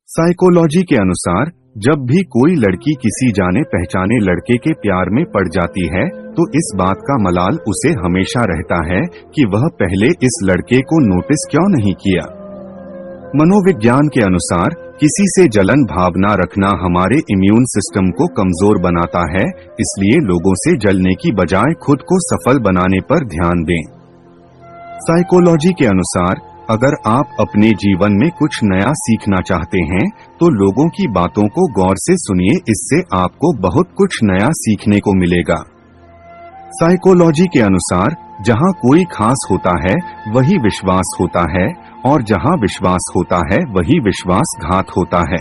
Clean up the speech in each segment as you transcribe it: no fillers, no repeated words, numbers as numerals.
Psychology के अनुसार जब भी कोई लड़की किसी जाने पहचाने लड़के के प्यार में पड़ जाती है तो इस बात का मलाल उसे हमेशा रहता है कि वह पहले इस लड़के को नोटिस क्यों नहीं किया। मनोविज्ञान के अनुसार किसी से जलन भावना रखना हमारे इम्यून सिस्टम को कमजोर बनाता है, इसलिए लोगों से जलने की बजाय खुद को सफल बनाने पर ध्यान दें। साइकोलॉजी के अनुसार अगर आप अपने जीवन में कुछ नया सीखना चाहते हैं तो लोगों की बातों को गौर से सुनिए, इससे आपको बहुत कुछ नया सीखने को मिलेगा। साइकोलॉजी के अनुसार जहां कोई खास होता है वही विश्वास होता है और जहां विश्वास होता है वही विश्वासघात होता है।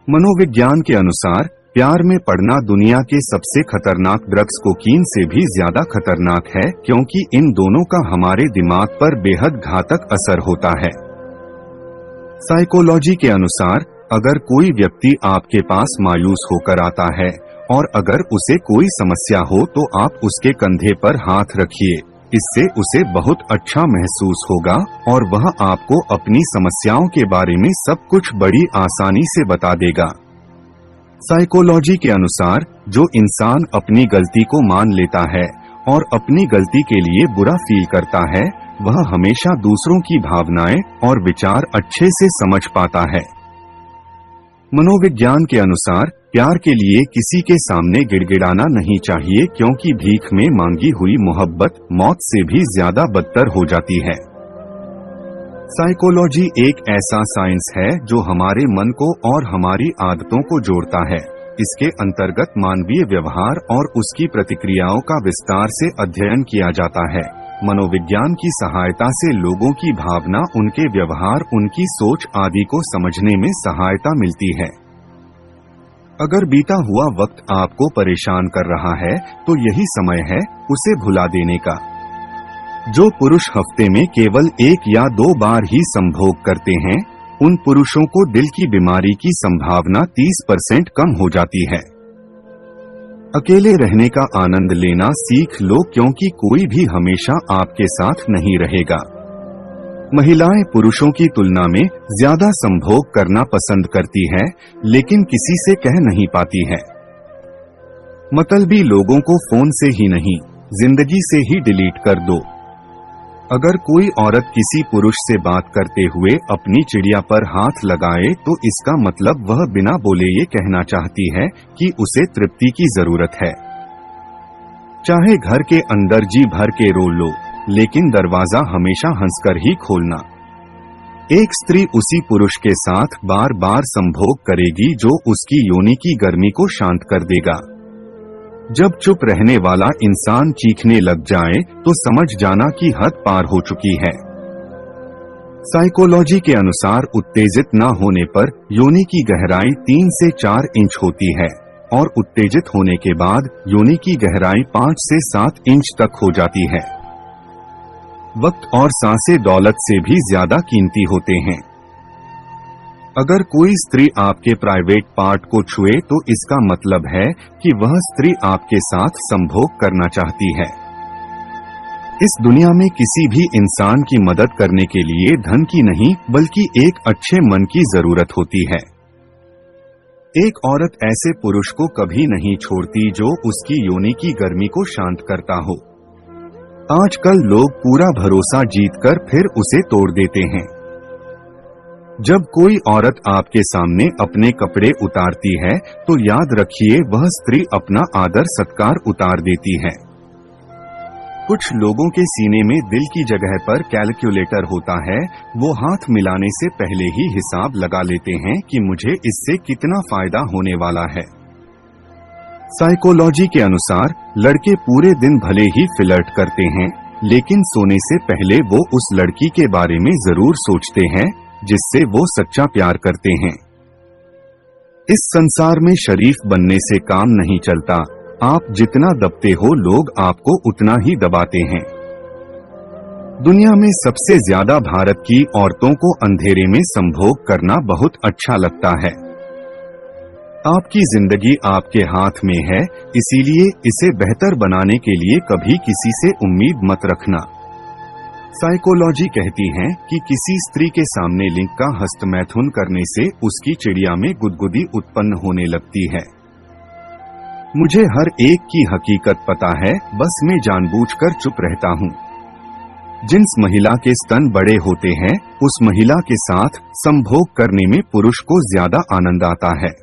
मनोविज्ञान के अनुसार प्यार में पड़ना दुनिया के सबसे खतरनाक ड्रग्स कोकीन से भी ज्यादा खतरनाक है, क्योंकि इन दोनों का हमारे दिमाग पर बेहद घातक असर होता है। साइकोलॉजी के अनुसार अगर कोई व्यक्ति आपके पास मायूस होकर आता है और अगर उसे कोई समस्या हो तो आप उसके कंधे पर हाथ रखिए, इससे उसे बहुत अच्छा महसूस होगा और वह आपको अपनी समस्याओं के बारे में सब कुछ बड़ी आसानी से बता देगा। साइकोलॉजी के अनुसार जो इंसान अपनी गलती को मान लेता है और अपनी गलती के लिए बुरा फील करता है वह हमेशा दूसरों की भावनाएं और विचार अच्छे से समझ पाता है। मनोविज्ञान के अनुसार प्यार के लिए किसी के सामने गिड़गिड़ाना नहीं चाहिए, क्योंकि भीख में मांगी हुई मोहब्बत मौत से भी ज्यादा बदतर हो जाती है। साइकोलॉजी एक ऐसा साइंस है जो हमारे मन को और हमारी आदतों को जोड़ता है। इसके अंतर्गत मानवीय व्यवहार और उसकी प्रतिक्रियाओं का विस्तार से अध्ययन किया जाता है। मनोविज्ञान की सहायता से लोगों की भावना, उनके व्यवहार, उनकी सोच आदि को समझने में सहायता मिलती है। अगर बीता हुआ वक्त आपको परेशान कर रहा है तो यही समय है उसे भुला देने का। जो पुरुष हफ्ते में केवल 1 या 2 बार ही संभोग करते हैं उन पुरुषों को दिल की बीमारी की संभावना 30% कम हो जाती है। अकेले रहने का आनंद लेना सीख लो, क्योंकि कोई भी हमेशा आपके साथ नहीं रहेगा। महिलाएं पुरुषों की तुलना में ज्यादा संभोग करना पसंद करती है, लेकिन किसी से कह नहीं पाती है। मतलबी लोगों को फोन से ही नहीं, जिंदगी से ही डिलीट कर दो। अगर कोई औरत किसी पुरुष से बात करते हुए अपनी चिड़िया पर हाथ लगाए तो इसका मतलब वह बिना बोले ये कहना चाहती है कि उसे तृप्ति की जरूरत है। चाहे घर के अंदर जी भर के रो लो, लेकिन दरवाजा हमेशा हंसकर ही खोलना। एक स्त्री उसी पुरुष के साथ बार बार संभोग करेगी जो उसकी योनि की गर्मी को शांत कर देगा। जब चुप रहने वाला इंसान चीखने लग जाए तो समझ जाना कि हद पार हो चुकी है। साइकोलॉजी के अनुसार उत्तेजित न होने पर योनि की गहराई 3 से 4 इंच होती है और उत्तेजित होने के बाद योनि की गहराई 5 से 7 इंच तक हो जाती है। वक्त और सांसें दौलत से भी ज्यादा कीमती होते हैं। अगर कोई स्त्री आपके प्राइवेट पार्ट को छुए तो इसका मतलब है कि वह स्त्री आपके साथ संभोग करना चाहती है। इस दुनिया में किसी भी इंसान की मदद करने के लिए धन की नहीं बल्कि एक अच्छे मन की जरूरत होती है। एक औरत ऐसे पुरुष को कभी नहीं छोड़ती जो उसकी योनि की गर्मी को शांत करता हो। आजकल लोग पूरा भरोसा जीतकर फिर उसे तोड़ देते हैं। जब कोई औरत आपके सामने अपने कपड़े उतारती है तो याद रखिए वह स्त्री अपना आदर सत्कार उतार देती है। कुछ लोगों के सीने में दिल की जगह पर कैलकुलेटर होता है, वो हाथ मिलाने से पहले ही हिसाब लगा लेते हैं कि मुझे इससे कितना फायदा होने वाला है। साइकोलॉजी के अनुसार लड़के पूरे दिन भले ही फ्लर्ट करते हैं, लेकिन सोने से पहले वो उस लड़की के बारे में जरूर सोचते हैं जिससे वो सच्चा प्यार करते हैं। इस संसार में शरीफ बनने से काम नहीं चलता, आप जितना दबते हो लोग आपको उतना ही दबाते हैं। दुनिया में सबसे ज्यादा भारत की औरतों को अंधेरे में संभोग करना बहुत अच्छा लगता है। आपकी जिंदगी आपके हाथ में है, इसीलिए इसे बेहतर बनाने के लिए कभी किसी से उम्मीद मत रखना। साइकोलॉजी कहती है कि किसी स्त्री के सामने लिंग का हस्तमैथुन करने से उसकी चिड़िया में गुदगुदी उत्पन्न होने लगती है। मुझे हर एक की हकीकत पता है, बस मैं जानबूझकर चुप रहता हूँ। जिस महिला के स्तन बड़े होते हैं, उस महिला के साथ संभोग करने में पुरुष को ज्यादा आनंद आता है।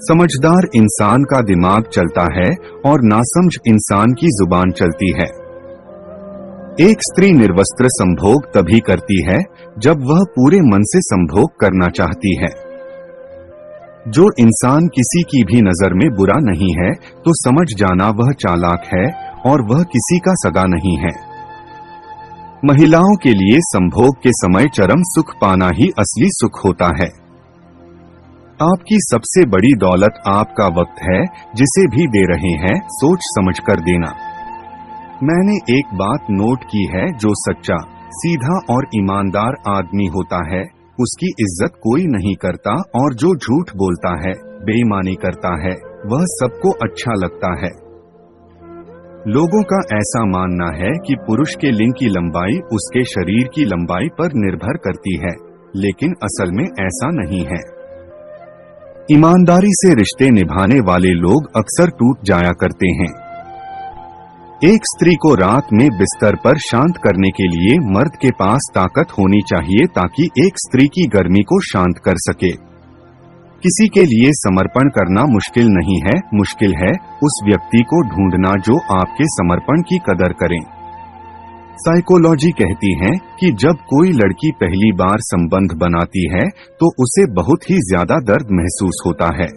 समझदार इंसान का दिमाग चलता है और नासमझ इंसान की जुबान चलती है। एक स्त्री निर्वस्त्र संभोग तभी करती है जब वह पूरे मन से संभोग करना चाहती है। जो इंसान किसी की भी नजर में बुरा नहीं है तो समझ जाना वह चालाक है और वह किसी का सगा नहीं है। महिलाओं के लिए संभोग के समय चरम सुख पाना ही असली सुख होता है। आपकी सबसे बड़ी दौलत आपका वक्त है, जिसे भी दे रहे हैं सोच समझकर देना। मैंने एक बात नोट की है, जो सच्चा, सीधा और ईमानदार आदमी होता है उसकी इज्जत कोई नहीं करता, और जो झूठ बोलता है, बेईमानी करता है, वह सबको अच्छा लगता है। लोगों का ऐसा मानना है कि पुरुष के लिंग की लंबाई उसके शरीर की लंबाई पर निर्भर करती है, लेकिन असल में ऐसा नहीं है। ईमानदारी से रिश्ते निभाने वाले लोग अक्सर टूट जाया करते हैं। एक स्त्री को रात में बिस्तर पर शांत करने के लिए मर्द के पास ताकत होनी चाहिए ताकि एक स्त्री की गर्मी को शांत कर सके। किसी के लिए समर्पण करना मुश्किल नहीं है, मुश्किल है उस व्यक्ति को ढूंढना जो आपके समर्पण की कदर करें। साइकोलॉजी कहती है कि जब कोई लड़की पहली बार संबंध बनाती है तो उसे बहुत ही ज्यादा दर्द महसूस होता है।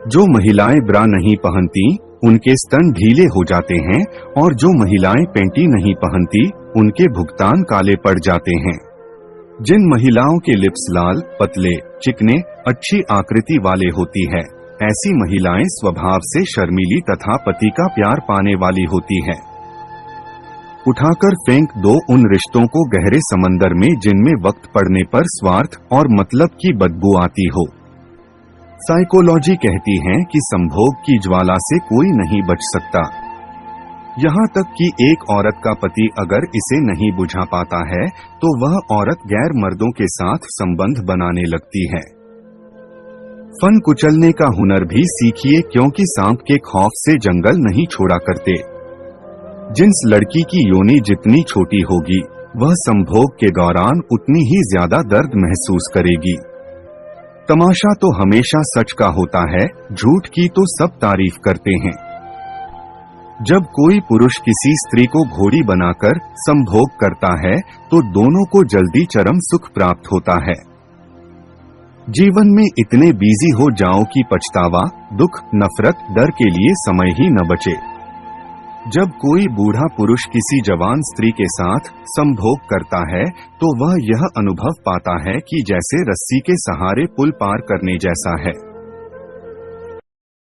जो महिलाएं ब्रा नहीं पहनती उनके स्तन ढीले हो जाते हैं, और जो महिलाएं पेंटी नहीं पहनती उनके भुगतान काले पड़ जाते हैं। जिन महिलाओं के लिप्स लाल, पतले, चिकने, अच्छी आकृति वाले होती है, ऐसी महिलाएं स्वभाव से शर्मीली तथा पति का प्यार पाने वाली होती है। उठाकर फेंक दो उन रिश्तों को गहरे समंदर में जिनमें वक्त पड़ने पर स्वार्थ और मतलब की बदबू आती हो। साइकोलॉजी कहती है कि संभोग की ज्वाला से कोई नहीं बच सकता। यहाँ तक कि एक औरत का पति अगर इसे नहीं बुझा पाता है तो वह औरत गैर मर्दों के साथ संबंध बनाने लगती है। फन कुचलने का हुनर भी सीखिए, क्योंकि सांप के खौफ से जंगल नहीं छोड़ा करते। जिस लड़की की योनि जितनी छोटी होगी वह संभोग के दौरान उतनी ही ज्यादा दर्द महसूस करेगी। तमाशा तो हमेशा सच का होता है, झूठ की तो सब तारीफ करते हैं। जब कोई पुरुष किसी स्त्री को घोड़ी बनाकर संभोग करता है तो दोनों को जल्दी चरम सुख प्राप्त होता है। जीवन में इतने बिजी हो जाओ कि पछतावा, दुख, नफरत, डर के लिए समय ही न बचे। जब कोई बूढ़ा पुरुष किसी जवान स्त्री के साथ संभोग करता है तो वह यह अनुभव पाता है कि जैसे रस्सी के सहारे पुल पार करने जैसा है।